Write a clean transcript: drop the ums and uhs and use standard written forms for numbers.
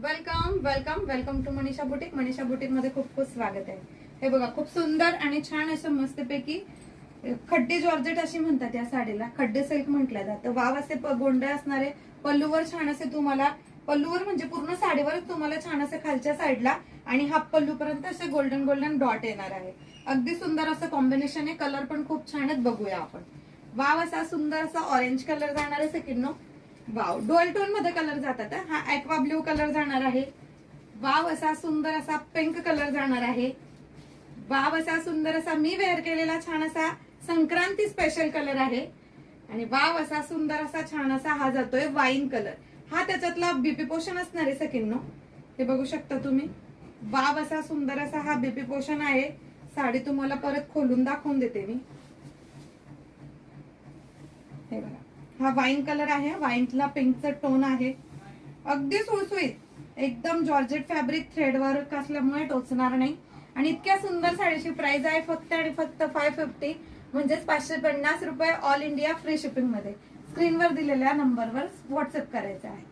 Welcome welcome welcome to Manisha boutique. Manisha boutique मध्ये खूप खूप स्वागत आहे. हे बघा, खूप सुंदर आणि छान असं मस्तपैकी खड्डे जॉर्जेट अशी म्हणतात या साडीला. खड्डे सिल्क म्हटलं जातं. वाव असे गोंडे असणारे पल्लूवर छान असे तुम्हाला, पल्लूवर म्हणजे पूर्ण साडीवर तुम्हाला छान असे खालच्या साईडला आणि हाफ पल्लू पर्यंत असे गोल्डन गोल्डन डॉट येणार आहे. अगदी सुंदर असं कॉम्बिनेशन आहे. कलर पण खूप छान आहेत, बघूया आपण. वाव असा सुंदर असा ऑरेंज कलर जाणार आहे सेकंड. वाव, डुअल टोन मध्ये कलर जातात. हा ऍक्वा ब्ल्यू कलर जाणार आहे. वाव असा सुंदर असा पिंक कलर जाणार आहे. वाव असा सुंदर असा मी वेअर केलेला छान असा संक्रांती स्पेशल कलर आहे. आणि वाव असा सुंदर असा छान असा हा जातोय वाईन कलर. हा त्याच्यातला बीपी पोषण असणार आहे सेकंड. हे बघू शकता तुम्ही. वाव असा सुंदर असा हा बीपी पोषण आहे. साडी तुम्हाला परत खोलून दाखवून देते मी. हे बघा, हा वाईन कलर आहे. वाईनला पिंकचं टोन आहे. अगदी सुळसुळीत, एकदम जॉर्जेट फॅब्रिक थ्रेड वर्क असल्यामुळे टोचणार नाही. आणि इतक्या सुंदर साडीची प्राइस आहे फक्त आणि फक्त 550, म्हणजेच 550 रुपये ऑल इंडिया फ्री शिपिंग मध्ये. स्क्रीनवर दिलेल्या नंबरवर व्हॉट्सअप करायचं आहे.